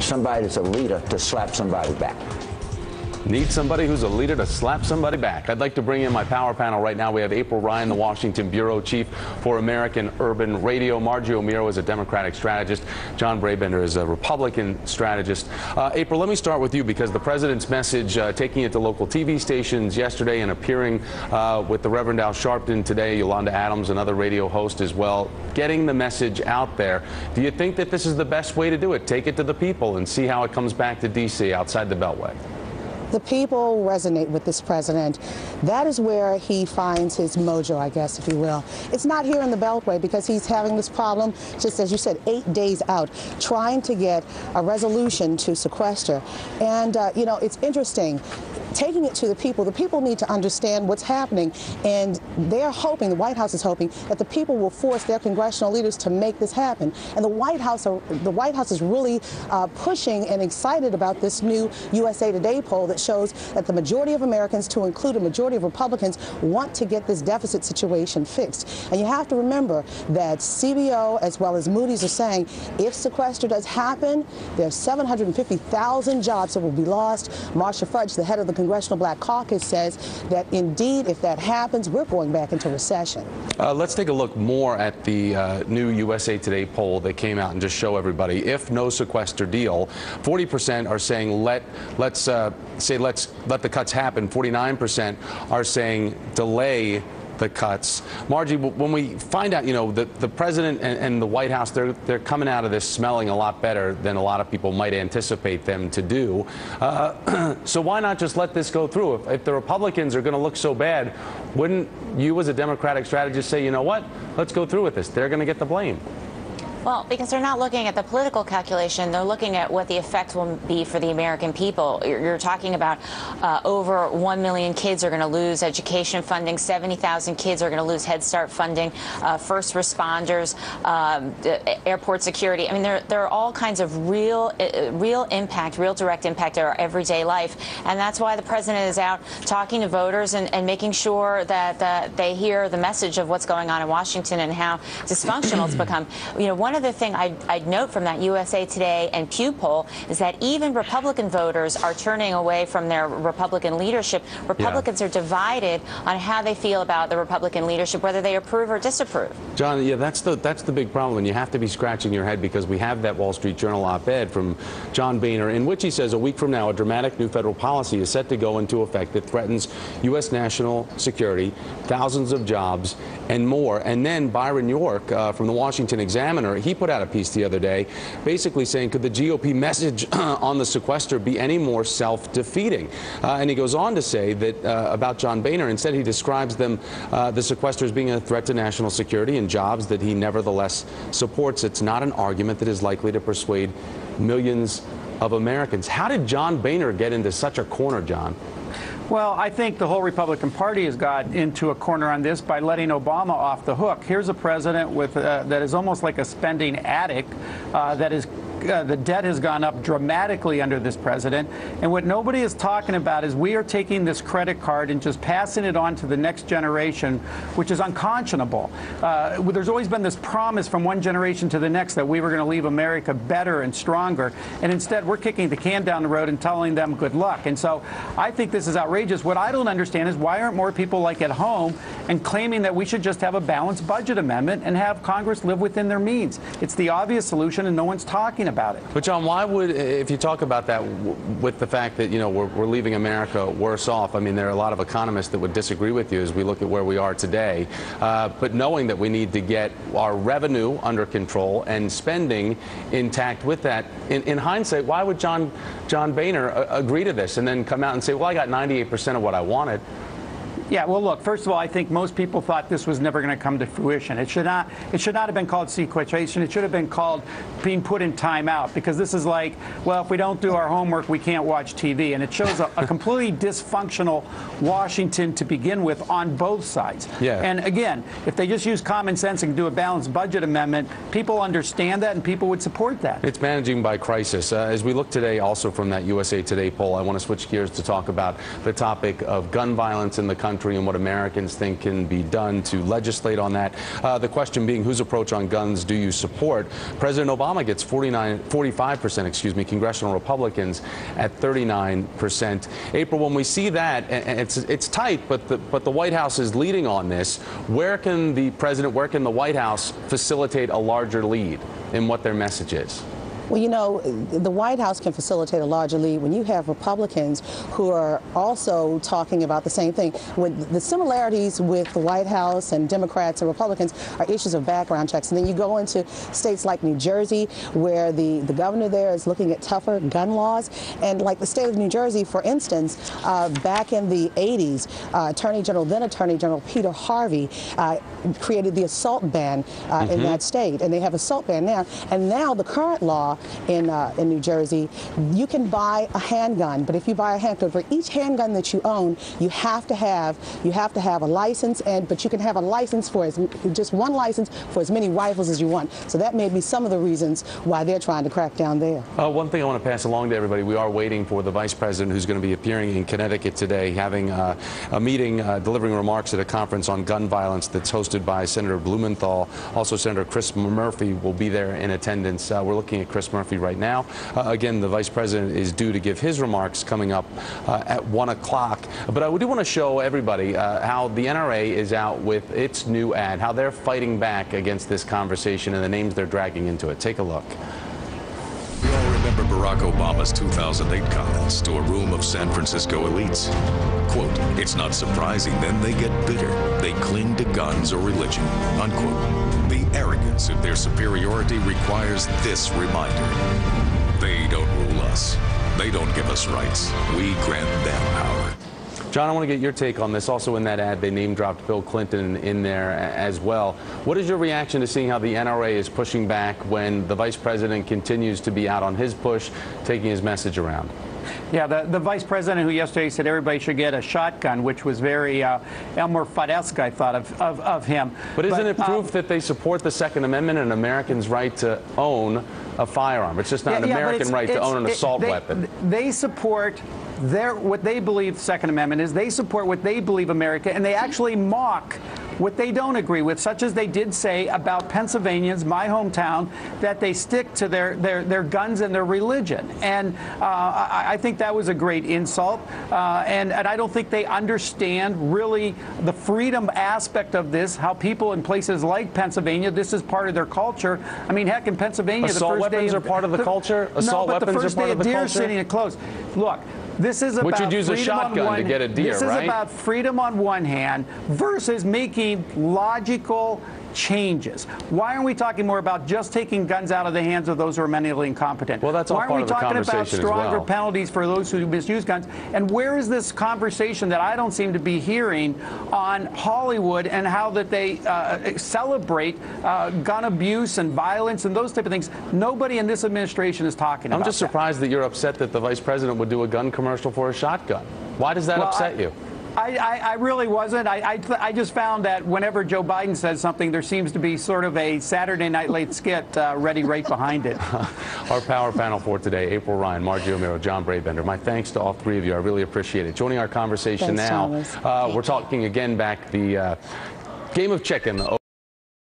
somebody that's a leader to slap somebody back. Need somebody who's a leader to slap somebody back. I'd like to bring in my power panel right now. We have April Ryan, the Washington Bureau Chief for American Urban Radio. Margie Omero is a Democratic strategist. John Brabender is a Republican strategist. April, let me start with you because the president's message, taking it to local TV stations yesterday and appearing with the Reverend Al Sharpton today, Yolanda Adams, another radio host as well, getting the message out there. Do you think that this is the best way to do it? Take it to the people and see how it comes back to D.C. outside the Beltway. The people resonate with this president. That is where he finds his mojo, I guess, if you will. It's not here in the Beltway because he's having this problem, just as you said, 8 days out, trying to get a resolution to sequester. And, you know, it's interesting. Taking it to the people need to understand what's happening, and they're hoping, the White House is hoping, that the people will force their congressional leaders to make this happen. And the White House is really pushing and excited about this new USA Today poll that shows that the majority of Americans, to include a majority of Republicans, want to get this deficit situation fixed. And you have to remember that CBO as well as Moody's are saying if sequester does happen, there's 750,000 jobs that will be lost. Marcia Fudge, the head of the Congressional Black Caucus, says that indeed, if that happens, we're going back into recession. Let's take a look more at the new USA Today poll that came out and just show everybody. If no sequester deal, 40% are saying let's let the cuts happen. 49% are saying delay the cuts. Margie, when we find out, you know, the president and the White House, they're coming out of this smelling a lot better than a lot of people might anticipate them to do. So why not just let this go through? If the Republicans are going to look so bad, wouldn't you as a Democratic strategist say, you know what, let's go through with this? They're going to get the blame. Well, because they're not looking at the political calculation, they're looking at what the effect will be for the American people. You're talking about over 1 million kids are going to lose education funding, 70,000 kids are going to lose Head Start funding, first responders, airport security. I mean, there are all kinds of real impact, real direct impact in our everyday life. And that's why the president is out talking to voters and making sure that they hear the message of what's going on in Washington and how dysfunctional it's become. You know, one other thing I'd note from that USA Today and Pew poll is that even Republican voters are turning away from their Republican leadership. Republicans are divided on how they feel about the Republican leadership, whether they approve or disapprove. John, yeah, that's the big problem, and you have to be scratching your head because we have that Wall Street Journal op-ed from John Boehner in which he says a week from now a dramatic new federal policy is set to go into effect that threatens U.S. national security, thousands of jobs, and more. And then Byron York from the Washington Examiner, he put out a piece the other day basically saying, could the GOP message on the sequester be any more self-defeating? And he goes on to say that about John Boehner, instead he describes them, the sequester, as being a threat to national security and jobs that he nevertheless supports. It's not an argument that is likely to persuade millions of Americans. How did John Boehner get into such a corner, John? Well, I think the whole Republican Party has got into a corner on this by letting Obama off the hook. Here's a president with that is almost like a spending addict that is the debt has gone up dramatically under this president. And what nobody is talking about is we are taking this credit card and just passing it on to the next generation, which is unconscionable. There's always been this promise from one generation to the next that we were going to leave America better and stronger. And instead, we're kicking the can down the road and telling them good luck. And so I think this is outrageous. What I don't understand is why aren't more people like at home and claiming that we should just have a balanced budget amendment and have Congress live within their means? It's the obvious solution, and no one's talking about it. But John, why would, if you talk about that with the fact that, you know, we're leaving America worse off, I mean, there are a lot of economists that would disagree with you as we look at where we are today, but knowing that we need to get our revenue under control and spending intact with that, in hindsight, why would John Boehner agree to this and then come out and say, well, I got 98% of what I wanted? Yeah, well, look, first of all, I think most people thought this was never going to come to fruition. It should not have been called sequestration. It should have been called being put in timeout, because this is like, well, if we don't do our homework, we can't watch TV. And it shows a completely dysfunctional Washington to begin with on both sides. Yeah. And again, if they just use common sense and do a balanced budget amendment, people understand that and people would support that. It's managing by crisis. As we look today also from that USA Today poll, I want to switch gears to talk about the topic of gun violence in the country. country and what Americans think can be done to legislate on that. The question being, whose approach on guns do you support? President Obama gets 45%, congressional Republicans at 39%. April, when we see that, and it's tight, but the White House is leading on this, where can the president, where can the White House facilitate a larger lead in what their message is? Well, you know, the White House can facilitate a larger lead when you have Republicans who are also talking about the same thing. With the similarities with the White House and Democrats and Republicans are issues of background checks. And then you go into states like New Jersey, where the governor there is looking at tougher gun laws. And like the state of New Jersey, for instance, back in the 80s, then Attorney General Peter Harvey created the assault ban in that state. And they have assault ban now. And now the current law in New Jersey, you can buy a handgun, but if you buy a handgun, for each handgun that you own, you have to have a license, but you can have a license for just one license for as many rifles as you want. So that may be some of the reasons why they're trying to crack down there. One thing I want to pass along to everybody, we are waiting for the Vice President, who's going to be appearing in Connecticut today, having a meeting, delivering remarks at a conference on gun violence that's hosted by Senator Blumenthal. Also, Senator Chris Murphy will be there in attendance. We're looking at Chris Murphy right now. Again, the Vice President is due to give his remarks coming up at 1 o'clock. But I do want to show everybody how the NRA is out with its new ad, how they're fighting back against this conversation and the names they're dragging into it. Take a look. We all remember Barack Obama's 2008 comments to a room of San Francisco elites. Quote, "It's not surprising then they get bitter. They cling to guns or religion." Unquote. The arrogance of their superiority requires this reminder. They don't rule us. They don't give us rights. We grant them power. John, I want to get your take on this. Also in that ad, they name-dropped Bill Clinton in there as well. What is your reaction to seeing how the NRA is pushing back when the Vice President continues to be out on his push, taking his message around? Yeah, the Vice President who yesterday said everybody should get a shotgun, which was very Elmer Fudd-esque, I thought, of him. But isn't it proof that they support the Second Amendment and Americans' right to own a firearm? It's just not an American right to own an assault weapon. They support what they believe the Second Amendment is. They support what they believe America, and they actually mock what they don't agree with, such as they did say about Pennsylvanians, my hometown, that they stick to their guns and their religion. And I think that was a great insult. And I don't think they understand really the freedom aspect of this, how people in places like Pennsylvania, this is part of their culture. I mean, heck, in Pennsylvania, assault weapons are part of the culture? Assault weapons are part of the culture? No, but the first day of deer sitting at close. Look. This is about which you'd use a shotgun to get a deer, right? This is about freedom on one hand versus making logical changes. Why aren't we talking more about just taking guns out of the hands of those who are mentally incompetent? Well, that's all part of the conversation as well. Why aren't we talking about stronger penalties for those who misuse guns? And where is this conversation that I don't seem to be hearing on Hollywood and how that they celebrate gun abuse and violence and those type of things? Nobody in this administration is talking about that. I'm just surprised that you're upset that the Vice President would do a gun commercial for a shotgun. Why does that upset you? I really wasn't. I just found that whenever Joe Biden says something, there seems to be sort of a Saturday Night Late skit ready right behind it. Our power panel for today, April Ryan, Margie Omero, John Brabender. My thanks to all three of you. I really appreciate it. Joining our conversation now, we're talking again back the game of chicken.